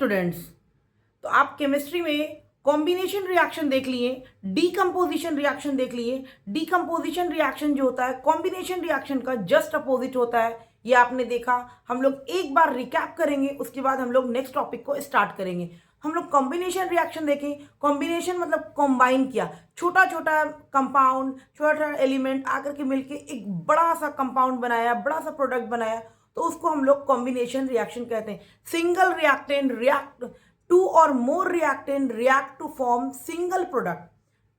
Students, तो आप chemistry में कॉम्बिनेशन रिएक्शन देख लिए, डीकम्पोजिशन रिएक्शन देख लिए। डीकम्पोजिशन रिएक्शन जो होता है कॉम्बिनेशन रिएक्शन का जस्ट अपोजिट होता है, ये आपने देखा। हम लोग एक बार रिकैप करेंगे, उसके बाद हम लोग नेक्स्ट टॉपिक को स्टार्ट करेंगे। हम लोग कॉम्बिनेशन रिएक्शन देखें। कॉम्बिनेशन मतलब कॉम्बाइन किया, छोटा छोटा कंपाउंड, छोटा छोटा एलिमेंट आकर के मिलके एक बड़ा सा कंपाउंड बनाया, बड़ा सा प्रोडक्ट बनाया, तो उसको हम लोग कॉम्बिनेशन रिएक्शन कहते हैं। Single reactant react, two or more reactant react to form single product.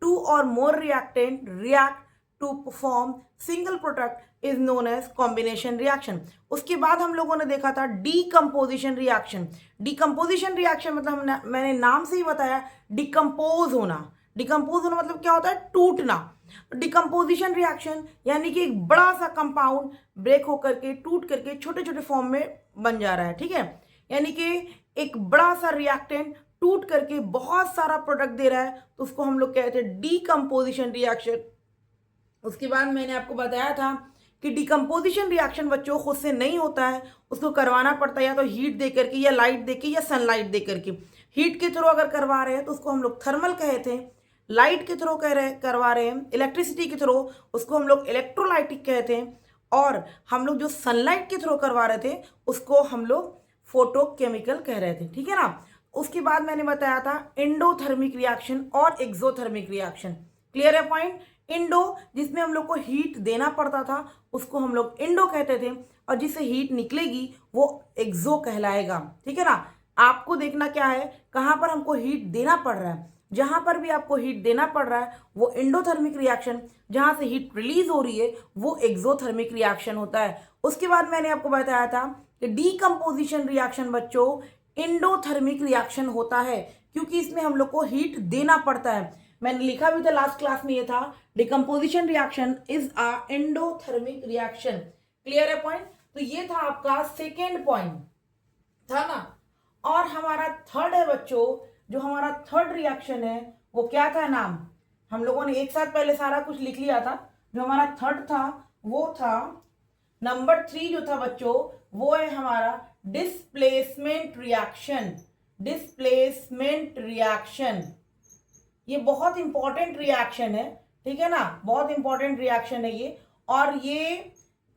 Two or more reactant react to form single product is known as combination reaction. उसके बाद हम लोगों ने देखा था डीकम्पोजिशन रिएक्शन। डीकम्पोजिशन रिएक्शन मतलब मैंने नाम से ही बताया, डिकम्पोज होना। डिकम्पोज होना मतलब क्या होता है? टूटना। डिकम्पोजिशन रिएक्शन यानी कि एक बड़ा सा कंपाउंड ब्रेक होकर के, टूट करके छोटे छोटे फॉर्म में बन जा रहा है, ठीक है। यानी कि एक बड़ा सा रिएक्टेंट टूट करके बहुत सारा प्रोडक्ट दे रहा है, तो उसको हम लोग कहते हैं डीकम्पोजिशन रिएक्शन। उसके बाद मैंने आपको बताया था कि डिकम्पोजिशन रिएक्शन बच्चों खुद से नहीं होता है, उसको करवाना पड़ता है या तो हीट दे करके, या लाइट दे के, या सनलाइट दे करके। हीट के थ्रू अगर करवा रहे हैं तो उसको हम लोग थर्मल कहते हैं। लाइट के थ्रू करवा रहे हैं, इलेक्ट्रिसिटी के थ्रू, उसको हम लोग इलेक्ट्रोलाइटिक कहते हैं। और हम लोग जो सनलाइट के थ्रू करवा रहे थे उसको हम लोग फोटोकेमिकल कह रहे थे, ठीक है ना। उसके बाद मैंने बताया था एंडोथर्मिक रिएक्शन और एक्सोथर्मिक रिएक्शन। क्लियर है पॉइंट? इंडो जिसमें हम लोग को हीट देना पड़ता था उसको हम लोग इंडो कहते थे, और जिससे हीट निकलेगी वो एक्सो कहलाएगा, ठीक है ना। आपको देखना क्या है, कहाँ पर हमको हीट देना पड़ रहा है। जहां पर भी आपको हीट देना पड़ रहा है वो एंडोथर्मिक रिएक्शन, जहां से हीट रिलीज हो रही है वो एक्सोथर्मिक रिएक्शन होता है। उसके बाद मैंने आपको बताया था कि डीकम्पोजिशन रिएक्शन बच्चों एंडोथर्मिक रिएक्शन होता है, क्योंकि इसमें हम लोग को हीट देना पड़ता है। मैंने लिखा भी था लास्ट क्लास में, ये था decomposition reaction is a endothermic reaction. Clear है पॉइंट? तो ये था आपका सेकेंड पॉइंट, था ना। और हमारा थर्ड है बच्चों, जो हमारा थर्ड रिएक्शन है वो क्या था नाम, हम लोगों ने एक साथ पहले सारा कुछ लिख लिया था। जो हमारा थर्ड था वो था नंबर 3 जो था बच्चों, वो है हमारा डिस्प्लेसमेंट रिएक्शन। डिस्प्लेसमेंट रिएक्शन ये बहुत इंपॉर्टेंट रिएक्शन है, ठीक है ना, बहुत इंपॉर्टेंट रिएक्शन है ये। और ये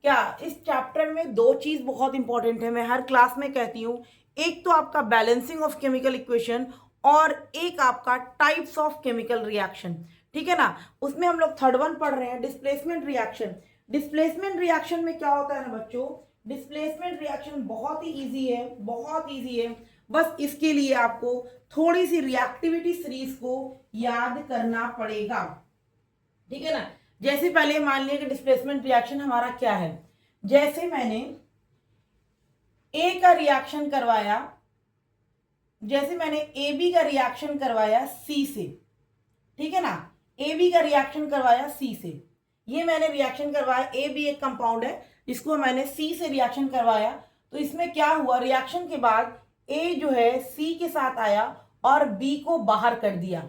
क्या, इस चैप्टर में दो चीज बहुत इंपॉर्टेंट है, मैं हर क्लास में कहती हूँ। एक तो आपका बैलेंसिंग ऑफ केमिकल इक्वेशन, और एक आपका टाइप्स ऑफ केमिकल रिएक्शन, ठीक है ना। उसमें हम लोग थर्ड वन पढ़ रहे हैं, डिस्प्लेसमेंट रिएक्शन। डिस्प्लेसमेंट रिएक्शन में क्या होता है ना बच्चों, डिस्प्लेसमेंट रिएक्शन बहुत ही इजी है, बहुत इजी है। बस इसके लिए आपको थोड़ी सी रिएक्टिविटी सीरीज को याद करना पड़ेगा, ठीक है ना। जैसे पहले मान लिया कि डिस्प्लेसमेंट रिएक्शन हमारा क्या है। जैसे मैंने ए का रिएक्शन करवाया, जैसे मैंने ए बी का रिएक्शन करवाया सी से, ठीक है ना। ए बी का रिएक्शन करवाया सी से, ये मैंने रिएक्शन करवाया। ए बी एक कंपाउंड है जिसको मैंने सी से रिएक्शन करवाया। तो इसमें क्या हुआ, रिएक्शन के बाद ए जो है सी के साथ आया और बी को बाहर कर दिया।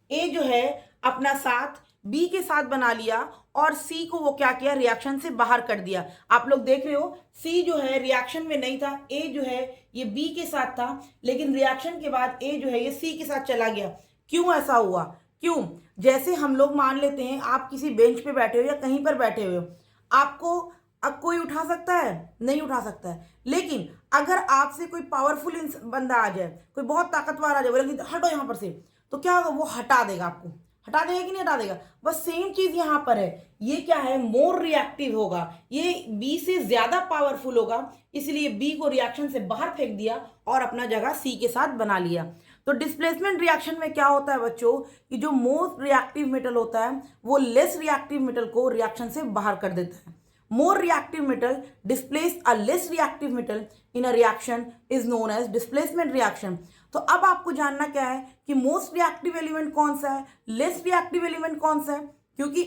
ए जो है अपना साथ बी के साथ बना लिया और सी को वो क्या किया, रिएक्शन से बाहर कर दिया। आप लोग देख रहे हो सी जो है रिएक्शन में नहीं था, ए जो है ये बी के साथ था, लेकिन रिएक्शन के बाद ए जो है ये सी के साथ चला गया। क्यों ऐसा हुआ? क्यों? जैसे हम लोग मान लेते हैं आप किसी बेंच पे बैठे हो या कहीं पर बैठे हुए हो, आपको अब कोई उठा सकता है? नहीं उठा सकता है। लेकिन अगर आपसे कोई पावरफुल बंदा आ जाए, कोई बहुत ताकतवर आ जाए, बोले कि हटो यहाँ पर से, तो क्या होगा, वो हटा देगा, आपको हटा देगा कि नहीं हटा देगा। बस सेम चीज यहाँ पर है, ये क्या है, मोर रिएक्टिव होगा, ये बी से ज्यादा पावरफुल होगा, इसलिए बी को रिएक्शन से बाहर फेंक दिया और अपना जगह सी के साथ बना लिया। तो डिस्प्लेसमेंट रिएक्शन में क्या होता है बच्चों, कि जो मोस्ट रिएक्टिव मेटल होता है वो लेस रिएक्टिव मेटल को रिएक्शन से बाहर कर देता है। More reactive metal displace a less reactive metal in a reaction is known as displacement reaction. तो अब आपको जानना क्या है कि मोस्ट रिएक्टिव एलिमेंट कौन सा है, लेस रिएक्टिव एलिमेंट कौन सा है। क्योंकि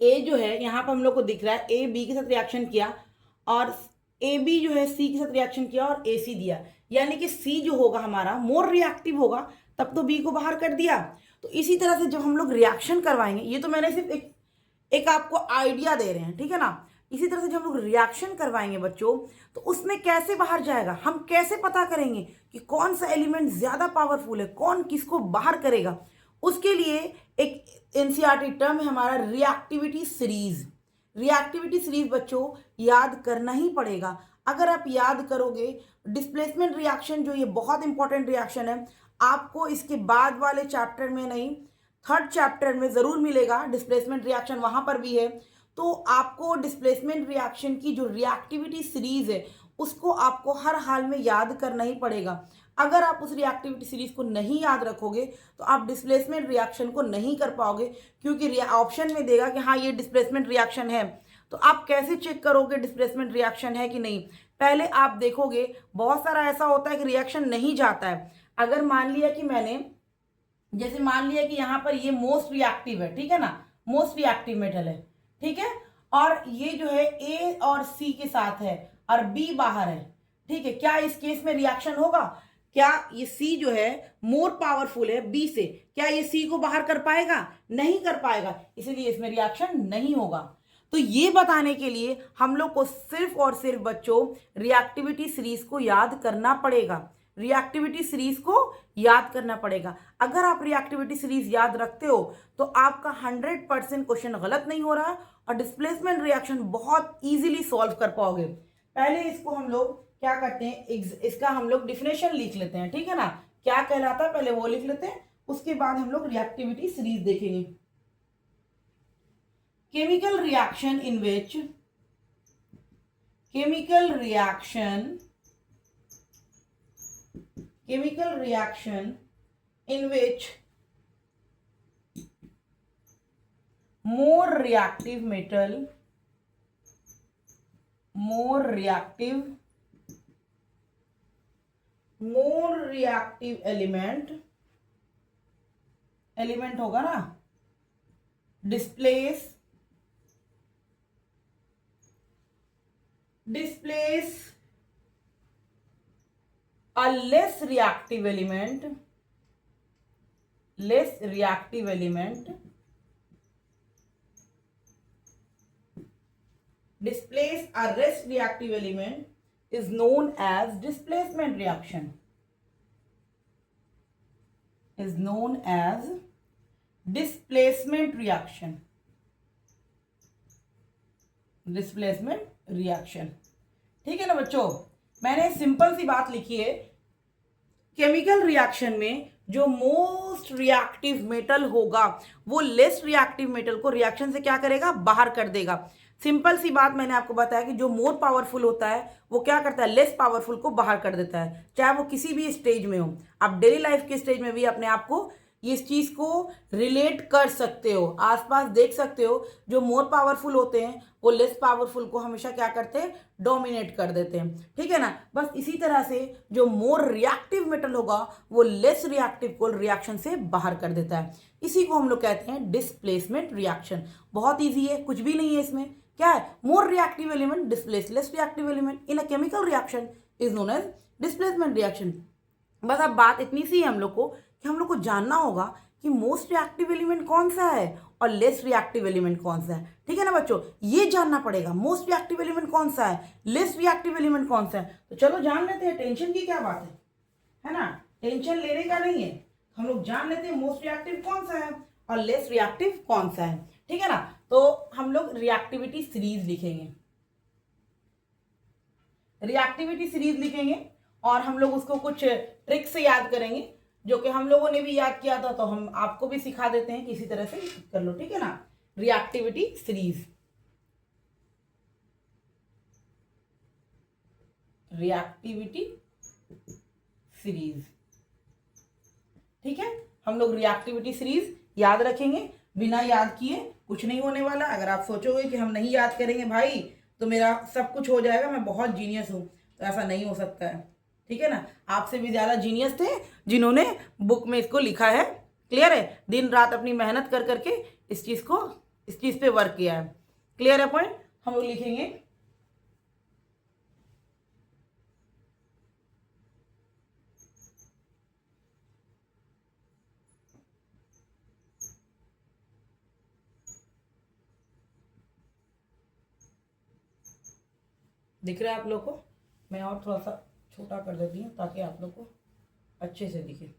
ए जो है यहाँ पर हम लोग को दिख रहा है, ए बी के साथ रिएक्शन किया और ए बी जो है सी के साथ रिएक्शन किया और ए सी दिया, यानी कि सी जो होगा हमारा मोर रिएक्टिव होगा, तब तो बी को बाहर कर दिया। तो इसी तरह से जब हम लोग रिएक्शन करवाएंगे, ये तो मैंने सिर्फ एक आपको आइडिया दे रहे हैं, ठीक है ना। इसी तरह से जब हम लोग रिएक्शन करवाएंगे बच्चों, तो उसमें कैसे बाहर जाएगा, हम कैसे पता करेंगे कि कौन सा एलिमेंट ज़्यादा पावरफुल है, कौन किसको बाहर करेगा। उसके लिए एक एनसीईआरटी टर्म है हमारा रिएक्टिविटी सीरीज। रिएक्टिविटी सीरीज बच्चों याद करना ही पड़ेगा। अगर आप याद करोगे डिस्प्लेसमेंट रिएक्शन, जो ये बहुत इंपॉर्टेंट रिएक्शन है, आपको इसके बाद वाले चैप्टर में नहीं, थर्ड चैप्टर में ज़रूर मिलेगा। डिस्प्लेसमेंट रिएक्शन वहाँ पर भी है। तो आपको डिस्प्लेसमेंट रिएक्शन की जो रिएक्टिविटी सीरीज है उसको आपको हर हाल में याद करना ही पड़ेगा। अगर आप उस रिएक्टिविटी सीरीज को नहीं याद रखोगे तो आप डिस्प्लेसमेंट रिएक्शन को नहीं कर पाओगे, क्योंकि ऑप्शन में देगा कि हाँ ये डिस्प्लेसमेंट रिएक्शन है। तो आप कैसे चेक करोगे डिस्प्लेसमेंट रिएक्शन है कि नहीं? पहले आप देखोगे, बहुत सारा ऐसा होता है कि रिएक्शन नहीं जाता है। अगर मान लिया कि मैंने, जैसे मान लिया कि यहाँ पर ये मोस्ट रिएक्टिव है, ठीक है ना, मोस्ट रिएक्टिव मेटल है, ठीक है, और ये जो है ए और सी के साथ है और बी बाहर है, ठीक है। क्या इस केस में रिएक्शन होगा? क्या ये सी जो है मोर पावरफुल है बी से, क्या ये सी को बाहर कर पाएगा? नहीं कर पाएगा, इसलिए इसमें रिएक्शन नहीं होगा। तो ये बताने के लिए हम लोग को सिर्फ और सिर्फ बच्चों रिएक्टिविटी सीरीज को याद करना पड़ेगा। रिएक्टिविटी सीरीज को याद करना पड़ेगा। अगर आप रिएक्टिविटी सीरीज याद रखते हो तो आपका 100% क्वेश्चन गलत नहीं हो रहा है और डिस्प्लेसमेंट रिएक्शन बहुत इजीली सॉल्व कर पाओगे। पहले इसको हम लोग क्या करते हैं, इसका हम लोग डिफिनेशन लिख लेते हैं, ठीक है ना, क्या कहलाता है पहले वो लिख लेते हैं, उसके बाद हम लोग रिएक्टिविटी सीरीज देखेंगे। Chemical reaction in which chemical reaction in which more reactive element होगा ना, displace a less reactive element is known as displacement reaction. ठीक है ना बच्चों, मैंने सिंपल सी बात लिखी है, केमिकल रिएक्शन में जो मोस्ट रिएक्टिव मेटल होगा वो लेस रिएक्टिव मेटल को रिएक्शन से क्या करेगा, बाहर कर देगा। सिंपल सी बात मैंने आपको बताया कि जो मोर पावरफुल होता है वो क्या करता है, लेस पावरफुल को बाहर कर देता है, चाहे वो किसी भी स्टेज में हो। आप डेली लाइफ के स्टेज में भी अपने आप को इस चीज को रिलेट कर सकते हो, आसपास देख सकते हो। जो मोर पावरफुल होते हैं वो लेस पावरफुल को हमेशा क्या करते हैं, डोमिनेट कर देते हैं, ठीक है ना। बस इसी तरह से जो मोर रिएक्टिव मेटल होगा वो लेस रिएक्टिव को रिएक्शन से बाहर कर देता है। इसी को हम लोग कहते हैं डिस्प्लेसमेंट रिएक्शन। बहुत ईजी है, कुछ भी नहीं है इसमें। क्या है, more reactive element displace less reactive element in a chemical reaction is known as displacement reaction. बस अब बात इतनी सी है हम लोग को कि हम लोग को जानना होगा कि मोस्ट रिएक्टिव एलिमेंट कौन सा है और लेस रिएक्टिव एलिमेंट कौन सा है, ठीक है ना बच्चों, ये जानना पड़ेगा। मोस्ट रिएक्टिव एलिमेंट कौन सा है, लेस रिएक्टिव एलिमेंट कौन सा है, तो चलो जान लेते हैं। टेंशन की क्या बात है ना, टेंशन लेने का नहीं है, हम लोग जान लेते हैं मोस्ट रिएक्टिव कौन सा है और लेस रिएक्टिव कौन सा है, ठीक है ना। तो हम लोग रिएक्टिविटी सीरीज लिखेंगे और हम लोग उसको कुछ ट्रिक से याद करेंगे जो कि हम लोगों ने भी याद किया था, तो हम आपको भी सिखा देते हैं कि इसी तरह से कर लो, ठीक है ना। रिएक्टिविटी सीरीज, ठीक है। हम लोग रिएक्टिविटी सीरीज याद रखेंगे, बिना याद किए कुछ नहीं होने वाला। अगर आप सोचोगे कि हम नहीं याद करेंगे भाई तो मेरा सब कुछ हो जाएगा, मैं बहुत जीनियस हूं, तो ऐसा नहीं हो सकता है, ठीक है ना। आपसे भी ज्यादा जीनियस थे जिन्होंने बुक में इसको लिखा है, क्लियर है, दिन रात अपनी मेहनत कर करके इस चीज पे वर्क किया है। क्लियर है पॉइंट, हम लोग लिखेंगे दिख रहा है आप लोग को? मैं और थोड़ा सा छोटा कर देती हूँ ताकि आप लोग को अच्छे से दिखे।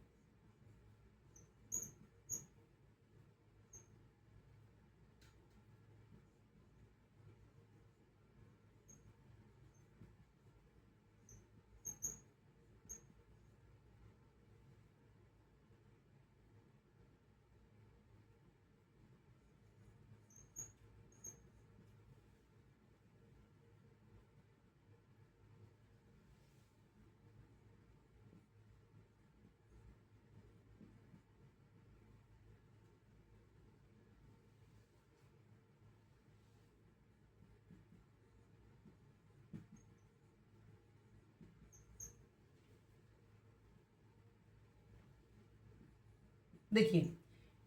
देखिए,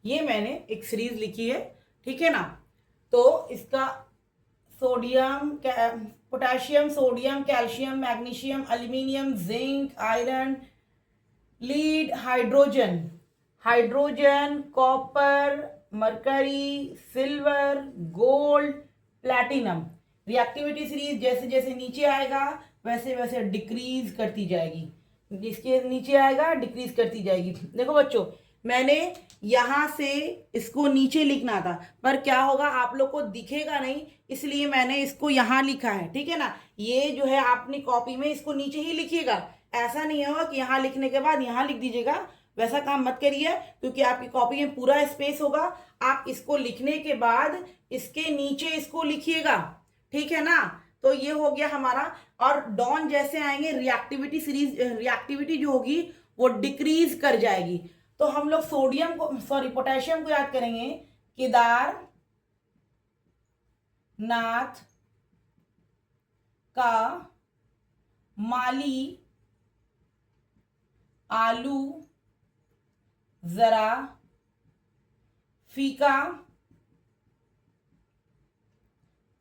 ये मैंने एक सीरीज लिखी है, ठीक है ना। तो इसका sodium, potassium, sodium, calcium, magnesium, aluminium, zinc, iron, lead, hydrogen, copper, mercury, silver, gold, platinum. Reactivity series जैसे जैसे नीचे आएगा वैसे वैसे डिक्रीज करती जाएगी, जिसके नीचे आएगा डिक्रीज करती जाएगी। देखो बच्चों, मैंने यहाँ से इसको नीचे लिखना था, पर क्या होगा आप लोग को दिखेगा नहीं, इसलिए मैंने इसको यहाँ लिखा है, ठीक है ना। ये जो है अपनी कॉपी में इसको नीचे ही लिखिएगा, ऐसा नहीं होगा कि यहाँ लिखने के बाद यहाँ लिख दीजिएगा, वैसा काम मत करिए, क्योंकि आपकी कॉपी में पूरा स्पेस होगा। आप इसको लिखने के बाद इसके नीचे इसको लिखिएगा, ठीक है ना। तो ये हो गया हमारा। और डॉन जैसे आएंगे रिएक्टिविटी सीरीज, रिएक्टिविटी जो होगी वो डिक्रीज कर जाएगी। तो हम लोग सोडियम को, सॉरी पोटेशियम को याद करेंगे, केदार नाथ का माली आलू जरा फीका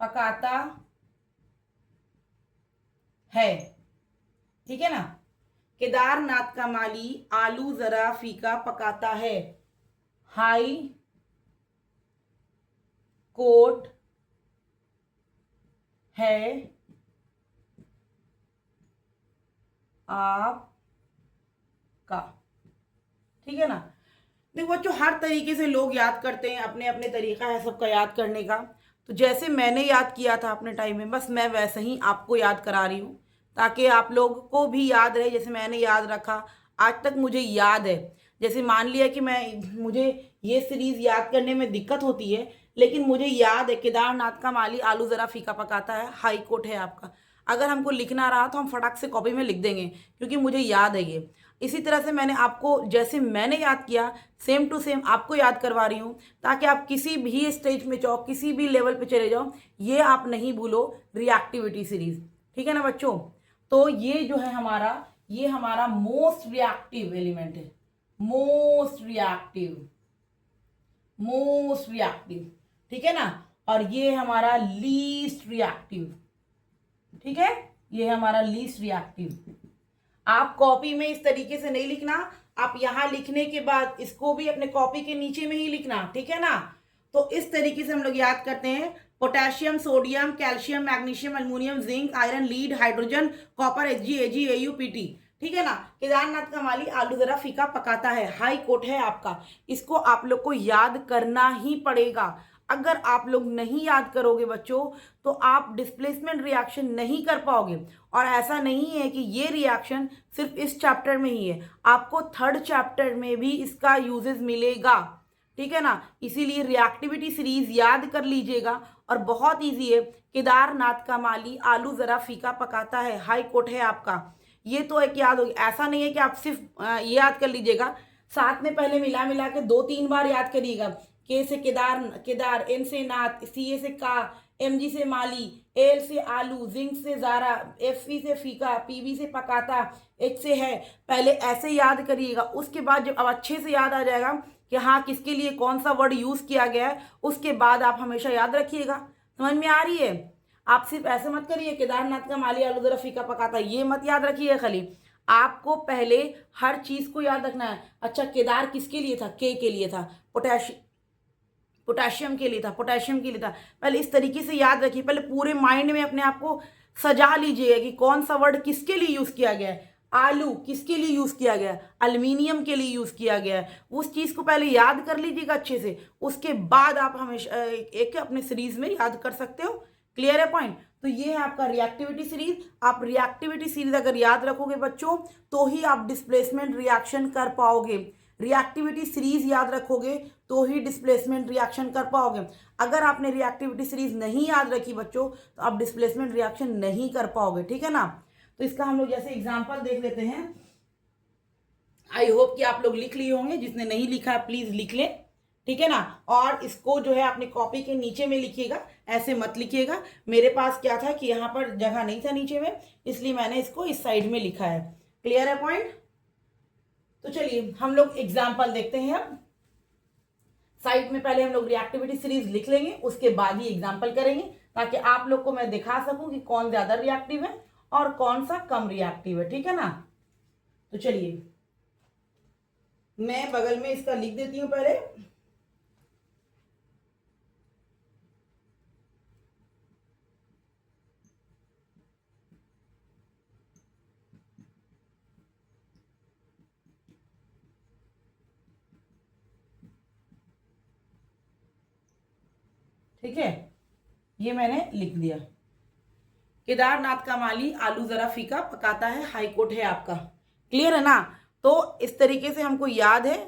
पकाता है, ठीक है ना। केदारनाथ का माली आलू जरा फीका पकाता है, हाई कोर्ट है आपका, ठीक है ना। देखो बच्चों, हर तरीके से लोग याद करते हैं, अपने अपने तरीका है सबका याद करने का। तो जैसे मैंने याद किया था अपने टाइम में, बस मैं वैसे ही आपको याद करा रही हूँ, ताकि आप लोग को भी याद रहे जैसे मैंने याद रखा। आज तक मुझे याद है, जैसे मान लिया कि मुझे ये सीरीज याद करने में दिक्कत होती है, लेकिन मुझे याद है केदारनाथ का माली आलू ज़रा फीका पकाता है, हाई कोर्ट है आपका। अगर हमको लिखना रहा तो हम फटाक से कॉपी में लिख देंगे, क्योंकि मुझे याद है ये। इसी तरह से मैंने आपको, जैसे मैंने याद किया, सेम टू सेम आपको याद करवा रही हूँ, ताकि आप किसी भी स्टेज में जाओ, किसी भी लेवल पे चले जाओ, ये आप नहीं भूलो रिएक्टिविटी सीरीज, ठीक है ना बच्चों। तो ये जो है हमारा, ये हमारा मोस्ट रिएक्टिव एलिमेंट है, मोस्ट रिएक्टिव, ठीक है ना। और ये हमारा लीस्ट रिएक्टिव, ठीक है, ये हमारा लीस्ट रिएक्टिव। आप कॉपी में इस तरीके से नहीं लिखना, आप यहां लिखने के बाद इसको भी अपने कॉपी के नीचे में ही लिखना, ठीक है ना। तो इस तरीके से हम लोग याद करते हैं, potassium, sodium, calcium, magnesium, aluminium, zinc, iron, lead, hydrogen, copper, Hg, Ag, Au, Pt, ठीक है ना। केदारनाथ का माली आलू जरा फीका पकाता है, हाई कोर्ट है आपका। इसको आप लोग को याद करना ही पड़ेगा। अगर आप लोग नहीं याद करोगे बच्चों, तो आप डिस्प्लेसमेंट रिएक्शन नहीं कर पाओगे। और ऐसा नहीं है कि ये रिएक्शन सिर्फ इस चैप्टर में ही है, आपको थर्ड चैप्टर में भी इसका यूजेस मिलेगा, ठीक है ना। इसीलिए रिएक्टिविटी सीरीज याद कर लीजिएगा, और बहुत इजी है। केदारनाथ का माली आलू जरा फीका पकाता है, हाई कोर्ट है आपका। ये तो एक याद होगी, ऐसा नहीं है कि आप सिर्फ ये याद कर लीजिएगा, साथ में पहले मिला मिला के 2-3 बार याद करिएगा। के से केदार, एन से नाथ, सी से का, एमजी से माली, एल से आलू, जिंक से जारा, एफई से फीका, पीबी से पकाता, एच से है। पहले ऐसे याद करिएगा, उसके बाद जब अब अच्छे से याद आ जाएगा कि हाँ किसके लिए कौन सा वर्ड यूज़ किया गया है, उसके बाद आप हमेशा याद रखिएगा। समझ में आ रही है? आप सिर्फ ऐसे मत करिए केदारनाथ का माली आलू जरा फीका पकाता, ये मत याद रखिए खाली। आपको पहले हर चीज़ को याद रखना है। अच्छा, केदार किसके लिए था? के लिए था। पोटेशियम के लिए था, पहले इस तरीके से याद रखिए, पहले पूरे माइंड में अपने आप को सजा लीजिएगा कि कौन सा वर्ड किसके लिए यूज किया गया है। आलू किसके लिए यूज किया गया है, एल्युमिनियम के लिए यूज किया गया है। उस चीज को पहले याद कर लीजिएगा अच्छे से, उसके बाद आप हमेशा एक अपने सीरीज में याद कर सकते हो। क्लियर है पॉइंट। तो ये है आपका रिएक्टिविटी सीरीज। आप रिएक्टिविटी सीरीज अगर याद रखोगे बच्चों तो ही आप डिस्प्लेसमेंट रिएक्शन कर पाओगे। रिएक्टिविटी सीरीज याद रखोगे तो ही डिस्प्लेसमेंट रिएक्शन कर पाओगे। अगर आपने रिएक्टिविटी सीरीज नहीं याद रखी बच्चों तो आप डिस्प्लेसमेंट रिएक्शन नहीं कर पाओगे, ठीक है ना। तो इसका हम लोग जैसे एग्जांपल देख लेते हैं। आई होप कि आप लोग लिख लिए होंगे, जिसने नहीं लिखा है प्लीज लिख लें, ठीक है ना। और इसको जो है अपनी कॉपी के नीचे में लिखिएगा, ऐसे मत लिखिएगा। मेरे पास क्या था कि यहाँ पर जगह नहीं था नीचे में, इसलिए मैंने इसको इस साइड में लिखा है। क्लियर है पॉइंट। तो चलिए हम लोग एग्जाम्पल देखते हैं। अब साइड में पहले हम लोग रिएक्टिविटी सीरीज लिख लेंगे, उसके बाद ही एग्जाम्पल करेंगे, ताकि आप लोग को मैं दिखा सकूं कि कौन ज्यादा रिएक्टिव है और कौन सा कम रिएक्टिव है, ठीक है ना। तो चलिए मैं बगल में इसका लिख देती हूं पहले। ठीक है, ये मैंने लिख दिया। केदारनाथ का माली आलू जरा फीका पकाता है, हाईकोर्ट है आपका। क्लियर है ना। तो इस तरीके से हमको याद है,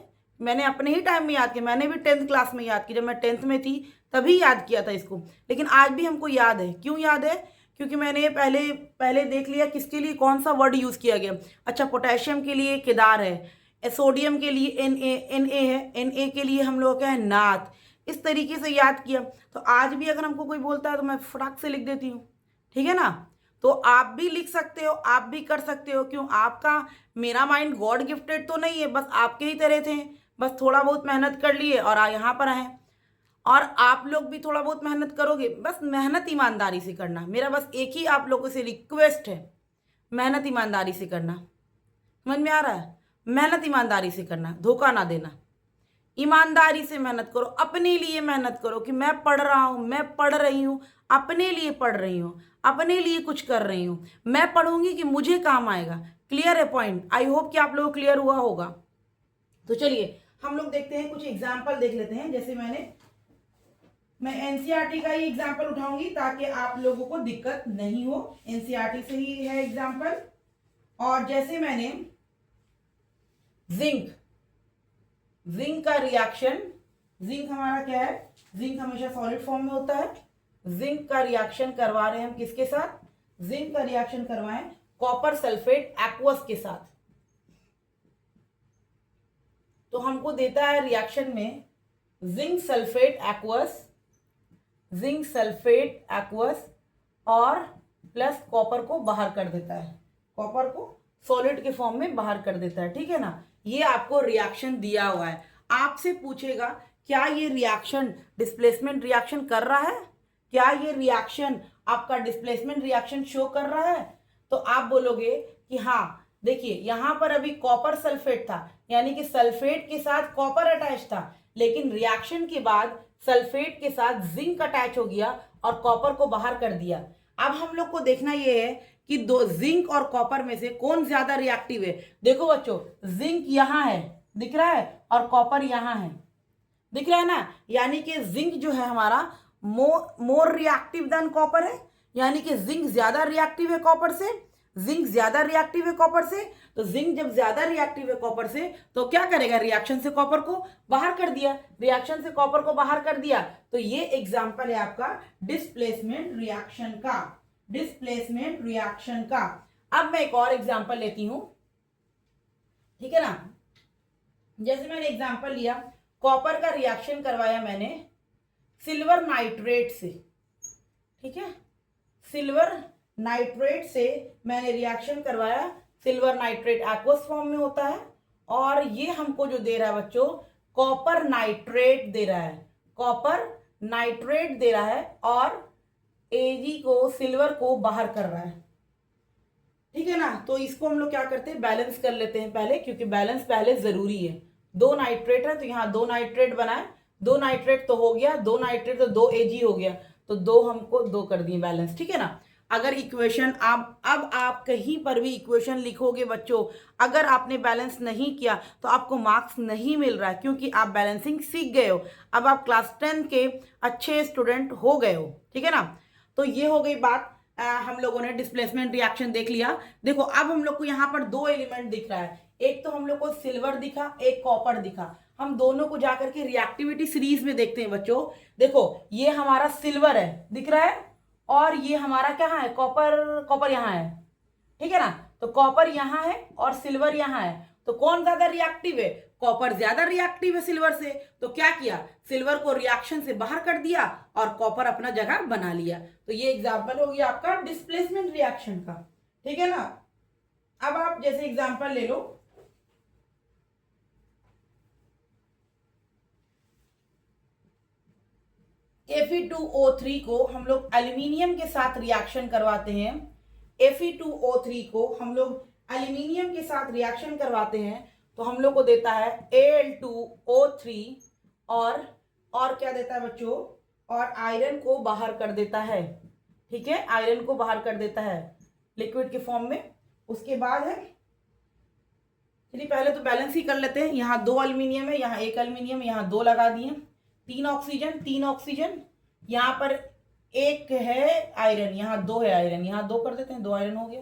मैंने अपने ही टाइम में याद किया, मैंने भी 10th क्लास में याद किया, जब मैं 10th में थी तभी याद किया था इसको। लेकिन आज भी हमको याद है। क्यों याद है? क्योंकि मैंने पहले देख लिया किसके लिए कौन सा वर्ड यूज किया गया। अच्छा, पोटेशियम के लिए केदार है, सोडियम के लिए Na है, Na के लिए हम लोग क्या है, नाथ। इस तरीके से याद किया। तो आज भी अगर हमको कोई बोलता है तो मैं फटाक से लिख देती हूँ, ठीक है ना। तो आप भी लिख सकते हो, आप भी कर सकते हो। क्यों? आपका मेरा माइंड गॉड गिफ्टेड तो नहीं है, बस आपके ही तरह थे, बस थोड़ा बहुत मेहनत कर लिए और यहाँ पर आए। और आप लोग भी थोड़ा बहुत मेहनत करोगे, बस मेहनत ईमानदारी से करना। मेरा बस एक ही आप लोगों से रिक्वेस्ट है, मेहनत ईमानदारी से करना। समझ में आ रहा है? मेहनत ईमानदारी से करना, धोखा ना देना। ईमानदारी से मेहनत करो, अपने लिए मेहनत करो कि मैं पढ़ रहा हूँ, मैं पढ़ रही हूँ, अपने लिए पढ़ रही हूँ, अपने लिए कुछ कर रही हूँ। मैं पढ़ूंगी कि मुझे काम आएगा। क्लियर है पॉइंट। आई होप कि आप लोगों को क्लियर हुआ होगा। तो चलिए हम लोग देखते हैं, कुछ एग्जाम्पल देख लेते हैं। जैसे मैं एनसीईआरटी का ही एग्जाम्पल उठाऊंगी ताकि आप लोगों को दिक्कत नहीं हो। एनसीईआरटी से ही है एग्जाम्पल। और जैसे मैंने जिंक का रिएक्शन, जिंक हमारा क्या है, जिंक हमेशा सॉलिड फॉर्म में होता है। जिंक का रिएक्शन करवा रहे हैं हम किसके साथ? जिंक का रिएक्शन करवाएं कॉपर सल्फेट एक्वस के साथ। तो हमको देता है रिएक्शन में जिंक सल्फेट एक्वस और प्लस कॉपर को बाहर कर देता है, कॉपर को सॉलिड के फॉर्म में बाहर कर देता है, ठीक है ना। ये आपको रिएक्शन दिया हुआ है। आपसे पूछेगा क्या ये रिएक्शन डिस्प्लेसमेंट रिएक्शन कर रहा है, क्या ये रिएक्शन आपका डिस्प्लेसमेंट रिएक्शन शो कर रहा है। तो आप बोलोगे कि हाँ। देखिए यहां पर अभी कॉपर सल्फेट था, यानी कि सल्फेट के साथ कॉपर अटैच था, लेकिन रिएक्शन के बाद सल्फेट के साथ जिंक अटैच हो गया और कॉपर को बाहर कर दिया। अब हम लोग को देखना यह है कि दो जिंक और कॉपर में से कौन ज्यादा रिएक्टिव है। देखो बच्चों, जिंक यहां है, दिख रहा है, और कॉपर यहां है, दिख रहा है ना। यानी कि जिंक जो है हमारा मोर रिएक्टिव देन कॉपर है, यानी कि जिंक ज्यादा रिएक्टिव है कॉपर से। जिंक ज्यादा रिएक्टिव है कॉपर से, तो जिंक जब ज्यादा रिएक्टिव है कॉपर से तो क्या करेगा, रिएक्शन से कॉपर को बाहर कर दिया, रिएक्शन से कॉपर को बाहर कर दिया। तो ये एग्जांपल है आपका डिस्प्लेसमेंट रिएक्शन का। अब मैं एक और एग्जांपल लेती हूं, ठीक है ना। जैसे मैंने एग्जांपल लिया, कॉपर का रिएक्शन करवाया मैंने सिल्वर नाइट्रेट से, ठीक है। सिल्वर नाइट्रेट से मैंने रिएक्शन करवाया, सिल्वर नाइट्रेट एक्वस फॉर्म में होता है, और ये हमको जो दे रहा है बच्चों, कॉपर नाइट्रेट दे रहा है, कॉपर नाइट्रेट दे रहा है, और Ag को, सिल्वर को बाहर कर रहा है, ठीक है ना। तो इसको हम लोग क्या करते हैं, बैलेंस कर लेते हैं पहले, क्योंकि बैलेंस पहले जरूरी है। 2 नाइट्रेट है तो यहाँ 2 नाइट्रेट बनाए, 2 नाइट्रेट तो हो गया, 2 नाइट्रेट तो 2 Ag हो गया, तो 2 हमको 2 कर दिए बैलेंस, ठीक है ना। अगर इक्वेशन आप अब आप कहीं पर भी इक्वेशन लिखोगे बच्चों, अगर आपने बैलेंस नहीं किया तो आपको मार्क्स नहीं मिल रहा है, क्योंकि आप बैलेंसिंग सीख गए हो, अब आप क्लास 10 के अच्छे स्टूडेंट हो गए हो। ठीक है ना। तो ये हो गई बात। हम लोगों ने डिस्प्लेसमेंट रिएक्शन देख लिया। देखो अब हम लोग को यहाँ पर दो एलिमेंट दिख रहा है, एक तो हम लोग को सिल्वर दिखा, एक कॉपर दिखा। हम दोनों को जाकर के रिएक्टिविटी सीरीज में देखते हैं बच्चों। देखो ये हमारा सिल्वर है, दिख रहा है, और ये हमारा क्या है, कॉपर। कॉपर यहाँ है, ठीक है ना। तो कॉपर यहाँ है और सिल्वर यहाँ है, तो कौन ज्यादा रिएक्टिव है, कॉपर ज्यादा रिएक्टिव है सिल्वर से। तो क्या किया, सिल्वर को रिएक्शन से बाहर कर दिया और कॉपर अपना जगह बना लिया। तो ये एग्जांपल हो गया आपका डिस्प्लेसमेंट रिएक्शन का। ठीक है ना। अब आप जैसे एग्जांपल ले लो, Fe2O3 को हम लोग एल्यूमिनियम के साथ रिएक्शन करवाते हैं। Fe2O3 को हम लोग एल्यूमिनियम के साथ रिएक्शन करवाते हैं तो हम लोग को देता है Al2O3 और क्या देता है बच्चों, और आयरन को बाहर कर देता है। ठीक है, आयरन को बाहर कर देता है लिक्विड के फॉर्म में। उसके बाद है, चलिए पहले तो बैलेंस ही कर लेते हैं। यहाँ 2 एल्यूमिनियम है, यहाँ 1 एल्यूमिनियम, यहाँ 2 लगा दिए, 3 ऑक्सीजन 3 ऑक्सीजन, यहाँ पर 1 है आयरन, यहाँ 2 है आयरन, यहाँ 2 कर देते हैं, 2 आयरन हो गया।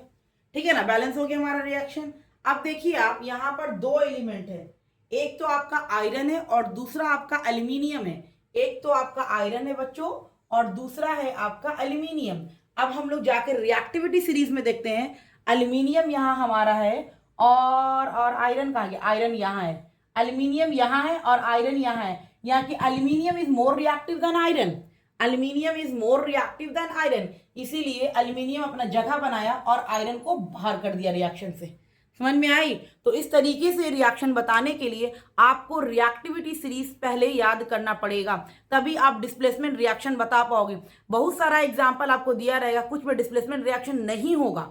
ठीक है ना, बैलेंस हो गया हमारा रिएक्शन। अब देखिए आप, यहाँ पर 2 एलिमेंट है, एक तो आपका आयरन है और दूसरा आपका एल्यूमिनियम है। एक तो आपका आयरन है बच्चों और दूसरा है आपका एल्यूमिनियम। अब हम लोग जाकर रिएक्टिविटी सीरीज में देखते हैं। एल्यूमिनियम यहाँ हमारा है और आयरन कहाँ गया, आयरन यहाँ है, एल्यूमिनियम यहाँ है और आयरन यहाँ है। यहाँ की aluminium is more reactive than iron, aluminium is more reactive than iron, इसीलिए एल्यूमिनियम अपना जगह बनाया और आयरन को बाहर कर दिया रिएक्शन से। समझ में आई। तो इस तरीके से रिएक्शन बताने के लिए आपको रिएक्टिविटी सीरीज पहले याद करना पड़ेगा, तभी आप डिस्प्लेसमेंट रिएक्शन बता पाओगे। बहुत सारा एग्जाम्पल आपको दिया रहेगा, कुछ में डिस्प्लेसमेंट रिएक्शन नहीं होगा,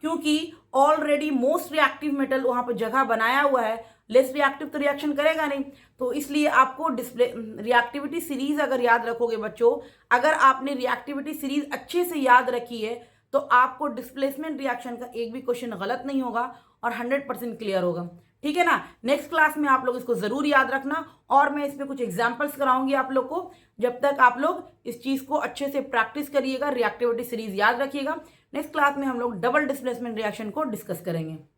क्योंकि ऑलरेडी मोस्ट रिएक्टिव मेटल वहां पर जगह बनाया हुआ है, लेस रिएक्टिव तो रिएक्शन करेगा नहीं। तो इसलिए आपको रिएक्टिविटी सीरीज अगर याद रखोगे बच्चों, अगर आपने रिएक्टिविटी सीरीज अच्छे से याद रखी है तो आपको डिस्प्लेसमेंट रिएक्शन का एक भी क्वेश्चन गलत नहीं होगा और 100% क्लियर होगा। ठीक है ना। नेक्स्ट क्लास में आप लोग इसको जरूर याद रखना, और मैं इसमें कुछ एग्जांपल्स कराऊंगी आप लोग को। जब तक आप लोग इस चीज को अच्छे से प्रैक्टिस करिएगा, रिएक्टिविटी सीरीज याद रखिएगा। नेक्स्ट क्लास में हम लोग डबल डिस्प्लेसमेंट रिएक्शन को डिस्कस करेंगे।